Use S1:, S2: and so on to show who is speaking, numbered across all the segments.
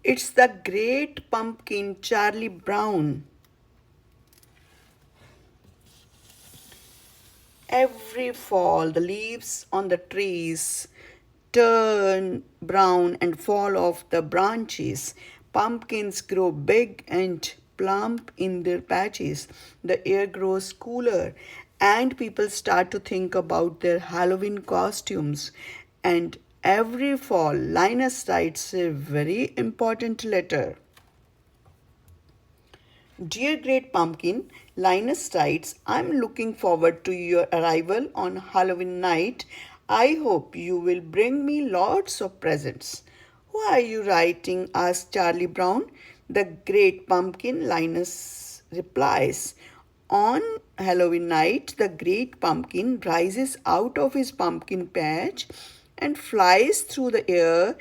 S1: It's the great pumpkin, Charlie Brown. Every fall, the leaves on the trees turn brown and fall off the branches. Pumpkins grow big and plump in their patches. The air grows cooler, and people start to think about their Halloween costumes. And every fall, Linus writes a very important letter. Dear Great Pumpkin, Linus writes, I'm looking forward to your arrival on Halloween night. I hope you will bring me lots of presents. Why are you writing? Asks Charlie Brown. The Great Pumpkin, Linus replies. On Halloween night, the Great Pumpkin rises out of his pumpkin patch and flies through the air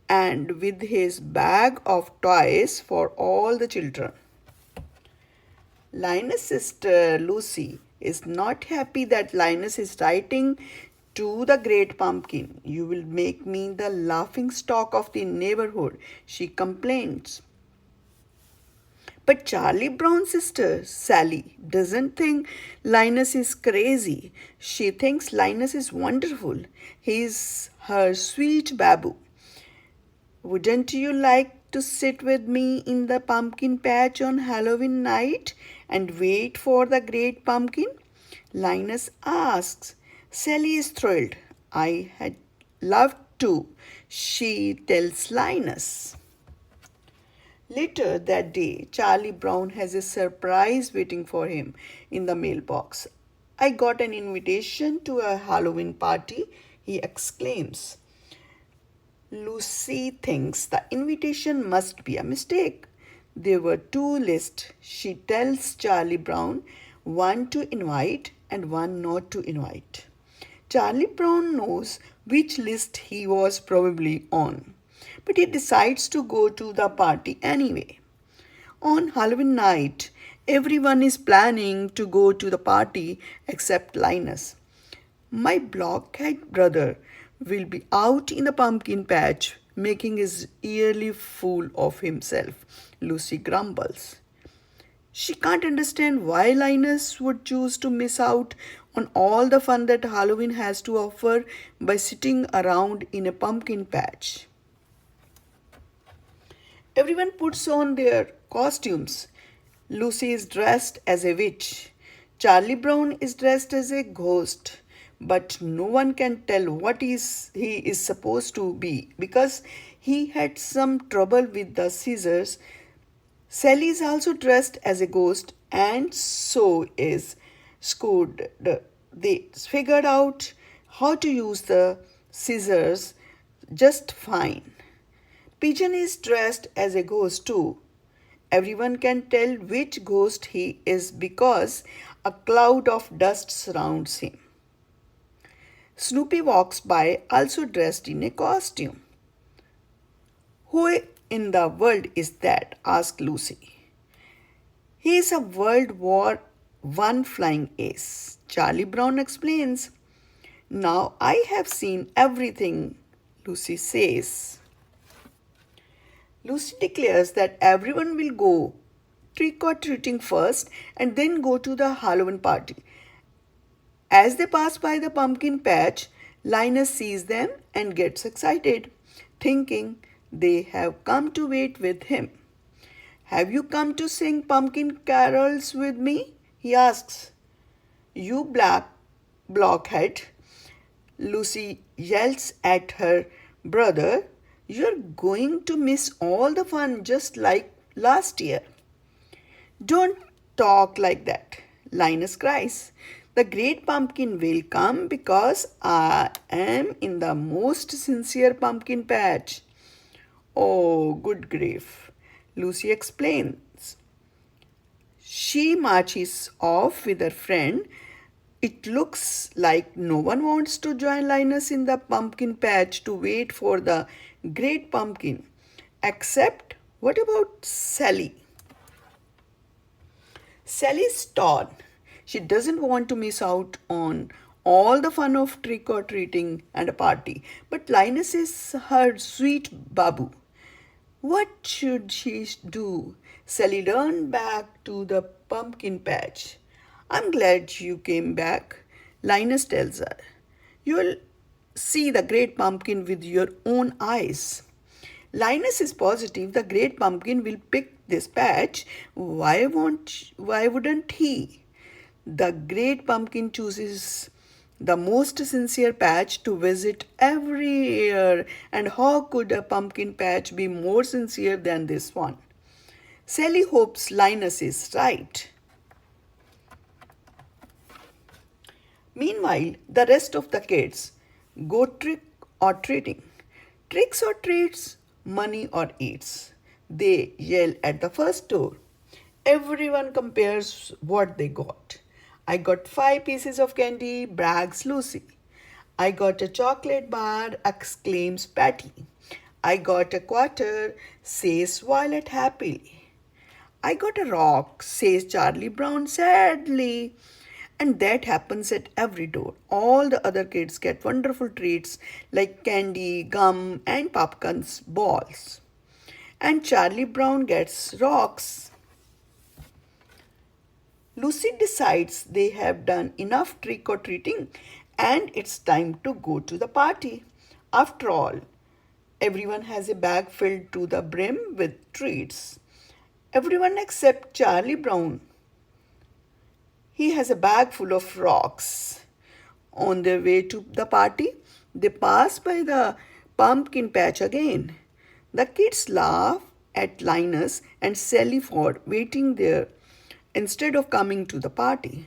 S1: and with his bag of toys for all the children. Linus' sister Lucy is not happy that Linus is writing to the great pumpkin. You will make me the laughing stock of the neighborhood, she complains. But Charlie Brown's sister, Sally, doesn't think Linus is crazy. She thinks Linus is wonderful. He's her sweet babu. Wouldn't you like to sit with me in the pumpkin patch on Halloween night and wait for the great pumpkin? Linus asks. Sally is thrilled. I had loved to, she tells Linus. Later that day, Charlie Brown has a surprise waiting for him in the mailbox. I got an invitation to a Halloween party, he exclaims. Lucy thinks the invitation must be a mistake. There were two lists, she tells Charlie Brown, one to invite and one not to invite. Charlie Brown knows which list he was probably on, but he decides to go to the party anyway. On Halloween night, everyone is planning to go to the party except Linus. My blockhead brother will be out in the pumpkin patch making his yearly fool of himself, Lucy grumbles. She can't understand why Linus would choose to miss out on all the fun that Halloween has to offer by sitting around in a pumpkin patch. Everyone puts on their costumes. Lucy is dressed as a witch. Charlie Brown is dressed as a ghost. But no one can tell he is supposed to be because he had some trouble with the scissors. Sally is also dressed as a ghost, and so is Scoot. They figured out how to use the scissors just fine. Pigeon is dressed as a ghost too. Everyone can tell which ghost he is because a cloud of dust surrounds him. Snoopy walks by also dressed in a costume. Who in the world is that? Asked Lucy. He is a World War I flying ace. Charlie Brown explains. Now I have seen everything, Lucy says. Lucy declares that everyone will go trick or treating first and then go to the Halloween party. As they pass by the pumpkin patch, Linus sees them and gets excited, thinking they have come to wait with him. Have you come to sing pumpkin carols with me? He asks. You black blockhead, Lucy yells at her brother. You're going to miss all the fun just like last year. Don't talk like that, Linus cries. The great pumpkin will come because I am in the most sincere pumpkin patch. Oh, good grief, Lucy explains. She marches off with her friend. It looks like no one wants to join Linus in the pumpkin patch to wait for the great pumpkin. Except, what about Sally? Sally's torn. She doesn't want to miss out on all the fun of trick or treating and a party. But Linus is her sweet babu. What should she do? Sally ran back to the pumpkin patch. I'm glad you came back, Linus tells her. You'll see the great pumpkin with your own eyes. Linus is positive the great pumpkin will pick this patch. Why wouldn't he? The great pumpkin chooses the most sincere patch to visit every year, and how could a pumpkin patch be more sincere than this one? Sally hopes Linus is right. Meanwhile, the rest of the kids go trick or treating. Tricks or treats, money or eats. They yell at the first door. Everyone compares what they got. I got 5 pieces of candy, brags Lucy. I got a chocolate bar, exclaims Patty. I got a quarter, says Violet happily. I got a rock, says Charlie Brown sadly. And that happens at every door. All the other kids get wonderful treats like candy, gum, and popcorn's balls. And Charlie Brown gets rocks. Lucy decides they have done enough trick or treating and it's time to go to the party. After all, everyone has a bag filled to the brim with treats. Everyone except Charlie Brown. He has a bag full of rocks. On their way to the party, they pass by the pumpkin patch again. The kids laugh at Linus and Sally for waiting there instead of coming to the party.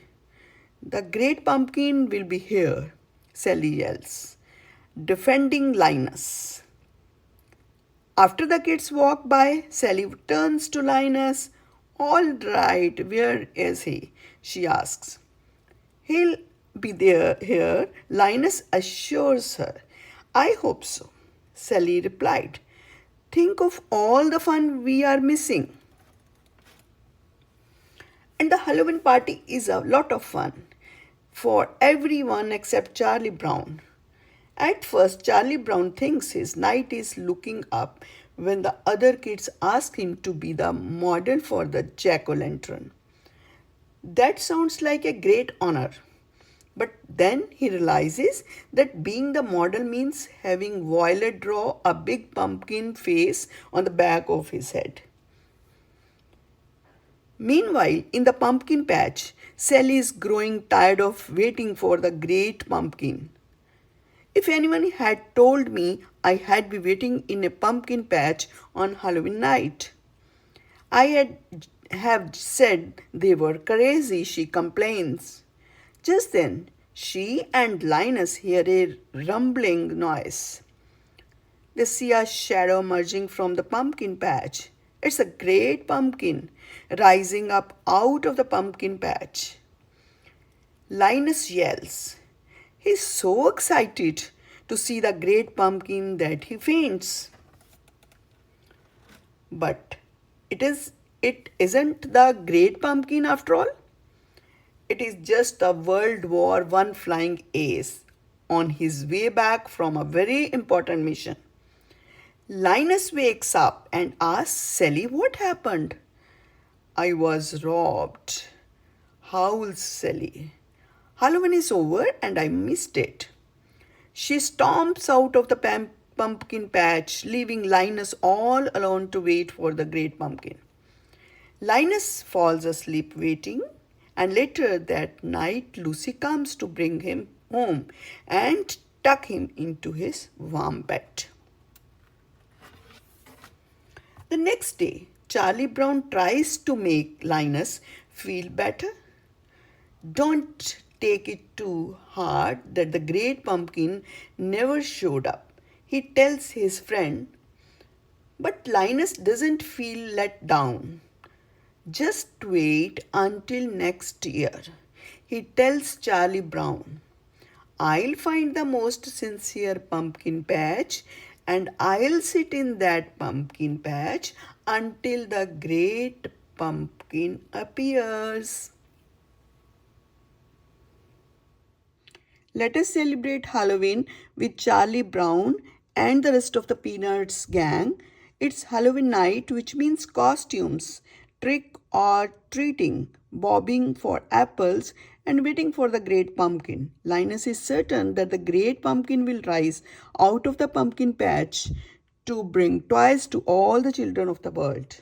S1: The great pumpkin will be here, Sally yells, defending Linus. After the kids walk by, Sally turns to Linus. All right, where is he? She asks. He'll be there here, Linus assures her. I hope so, Sally replied. Think of all the fun we are missing. And the Halloween party is a lot of fun for everyone except Charlie Brown. At first, Charlie Brown thinks his night is looking up when the other kids ask him to be the model for the jack-o'-lantern. That sounds like a great honor. But then he realizes that being the model means having Violet draw a big pumpkin face on the back of his head. Meanwhile, in the pumpkin patch, Sally is growing tired of waiting for the great pumpkin. If anyone had told me I had be waiting in a pumpkin patch on Halloween night, I have said they were crazy, she complains. Just then, she and Linus hear a rumbling noise. They see a shadow emerging from the pumpkin patch. It's a great pumpkin rising up out of the pumpkin patch. Linus yells. He's so excited to see the great pumpkin that he faints. But it isn't the great pumpkin after all. It is just a World War I flying ace on his way back from a very important mission. Linus wakes up and asks Sally what happened. I was robbed, howls Sally. Halloween is over and I missed it. She stomps out of the pumpkin patch, leaving Linus all alone to wait for the great pumpkin. Linus falls asleep waiting, and later that night Lucy comes to bring him home and tuck him into his warm bed. The next day, Charlie Brown tries to make Linus feel better. Don't take it too hard that the great pumpkin never showed up, he tells his friend. But Linus doesn't feel let down. Just wait until next year, he tells Charlie Brown. I'll find the most sincere pumpkin patch and I'll sit in that pumpkin patch until the great pumpkin appears. Let us celebrate Halloween with Charlie Brown and the rest of the Peanuts gang It's Halloween night, which means costumes, trick or treating, bobbing for apples, and waiting for the great pumpkin. Linus is certain that the great pumpkin will rise out of the pumpkin patch to bring toys to all the children of the world.